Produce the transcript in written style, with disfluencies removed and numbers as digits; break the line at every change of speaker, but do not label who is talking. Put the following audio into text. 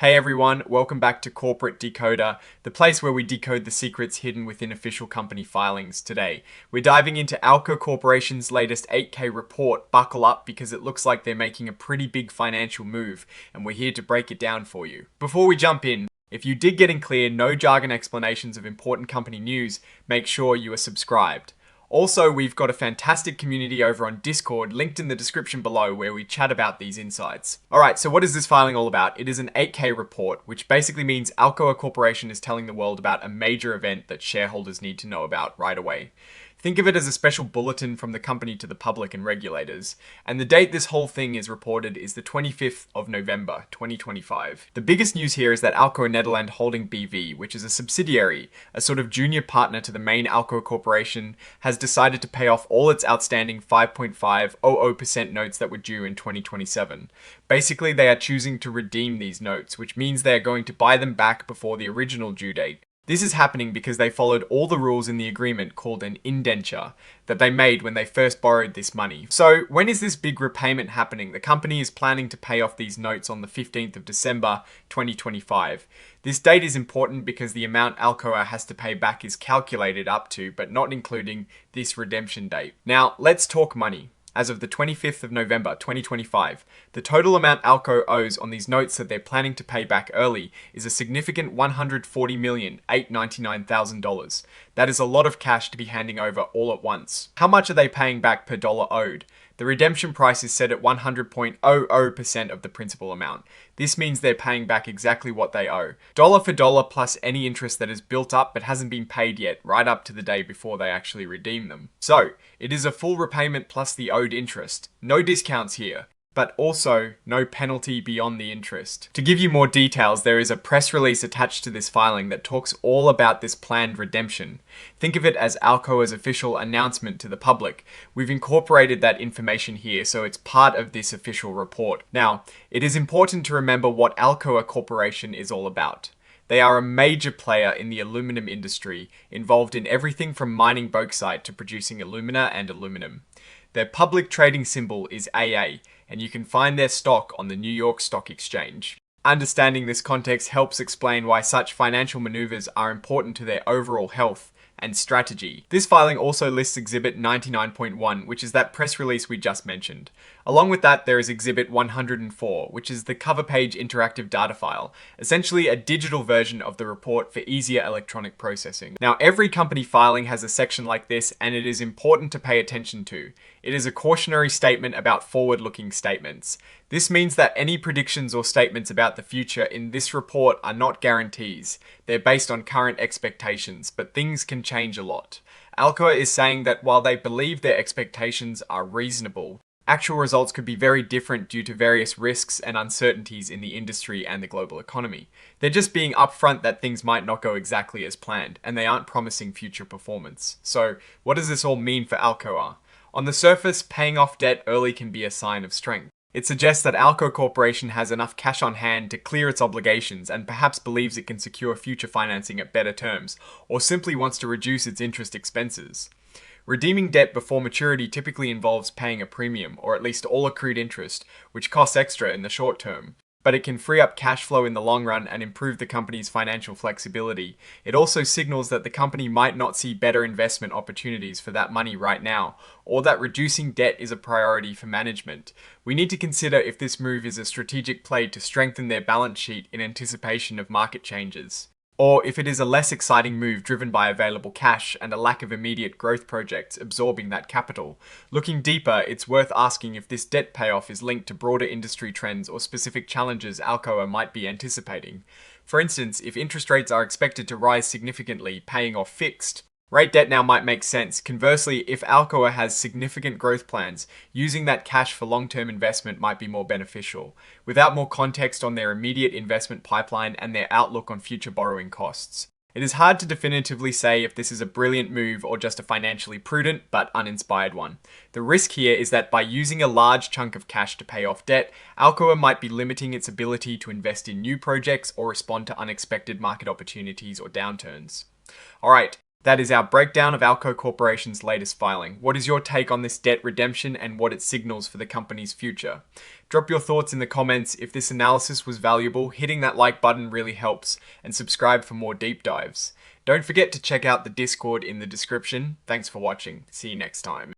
Hey everyone, welcome back to Corporate Decoder, the place where we decode the secrets hidden within official company filings. Today, we're diving into Alcoa Corporation's latest 8K report. Buckle up because it looks like they're making a pretty big financial move, and we're here to break it down for you. Before we jump in, if you did get in clear, no jargon explanations of important company news, make sure you are subscribed. Also, we've got a fantastic community over on Discord, linked in the description below, where we chat about these insights. Alright, so what is this filing all about? It is an 8K report, which basically means Alcoa Corporation is telling the world about a major event that shareholders need to know about right away. Think of it as a special bulletin from the company to the public and regulators. And the date this whole thing is reported is the 25th of November, 2025. The biggest news here is that Alcoa Nederland Holding BV, which is a subsidiary, a sort of junior partner to the main Alcoa Corporation, has decided to pay off all its outstanding 5.500% notes that were due in 2027. Basically, they are choosing to redeem these notes, which means they are going to buy them back before the original due date. This is happening because they followed all the rules in the agreement called an indenture that they made when they first borrowed this money. So when is this big repayment happening? The company is planning to pay off these notes on the 15th of December 2025. This date is important because the amount Alcoa has to pay back is calculated up to, but not including this redemption date. Now, let's talk money. As of the 25th of November 2025, the total amount Alcoa owes on these notes that they're planning to pay back early is a significant $140,899,000. That is a lot of cash to be handing over all at once. How much are they paying back per dollar owed? The redemption price is set at 100.00% of the principal amount. This means they're paying back exactly what they owe. Dollar for dollar plus any interest that is built up but hasn't been paid yet, right up to the day before they actually redeem them. So, it is a full repayment plus the owed interest. No discounts here, but also no penalty beyond the interest. To give you more details, there is a press release attached to this filing that talks all about this planned redemption. Think of it as Alcoa's official announcement to the public. We've incorporated that information here, so it's part of this official report. Now, it is important to remember what Alcoa Corporation is all about. They are a major player in the aluminum industry, involved in everything from mining bauxite to producing alumina and aluminum. Their public trading symbol is AA, and you can find their stock on the New York Stock Exchange. Understanding this context helps explain why such financial maneuvers are important to their overall health and strategy. This filing also lists Exhibit 99.1, which is that press release we just mentioned. Along with that, there is Exhibit 104, which is the cover page interactive data file, essentially a digital version of the report for easier electronic processing. Now, every company filing has a section like this, and it is important to pay attention to. It is a cautionary statement about forward-looking statements. This means that any predictions or statements about the future in this report are not guarantees. They're based on current expectations, but things can change a lot. Alcoa is saying that while they believe their expectations are reasonable, actual results could be very different due to various risks and uncertainties in the industry and the global economy. They're just being upfront that things might not go exactly as planned, and they aren't promising future performance. So, what does this all mean for Alcoa? On the surface, paying off debt early can be a sign of strength. It suggests that Alcoa Corporation has enough cash on hand to clear its obligations and perhaps believes it can secure future financing at better terms, or simply wants to reduce its interest expenses. Redeeming debt before maturity typically involves paying a premium, or at least all accrued interest, which costs extra in the short term. But it can free up cash flow in the long run and improve the company's financial flexibility. It also signals that the company might not see better investment opportunities for that money right now, or that reducing debt is a priority for management. We need to consider if this move is a strategic play to strengthen their balance sheet in anticipation of market changes, or if it is a less exciting move driven by available cash and a lack of immediate growth projects absorbing that capital. Looking deeper, it's worth asking if this debt payoff is linked to broader industry trends or specific challenges Alcoa might be anticipating. For instance, if interest rates are expected to rise significantly, paying off fixed rate debt now might make sense. Conversely, if Alcoa has significant growth plans, using that cash for long-term investment might be more beneficial, without more context on their immediate investment pipeline and their outlook on future borrowing costs. It is hard to definitively say if this is a brilliant move or just a financially prudent but uninspired one. The risk here is that by using a large chunk of cash to pay off debt, Alcoa might be limiting its ability to invest in new projects or respond to unexpected market opportunities or downturns. Alright, That is our breakdown of Alcoa Corporation's latest filing. What is your take on this debt redemption and what it signals for the company's future? Drop your thoughts in the comments. If this analysis was valuable, hitting that like button really helps, and subscribe for more deep dives. Don't forget to check out the Discord in the description. Thanks for watching. See you next time.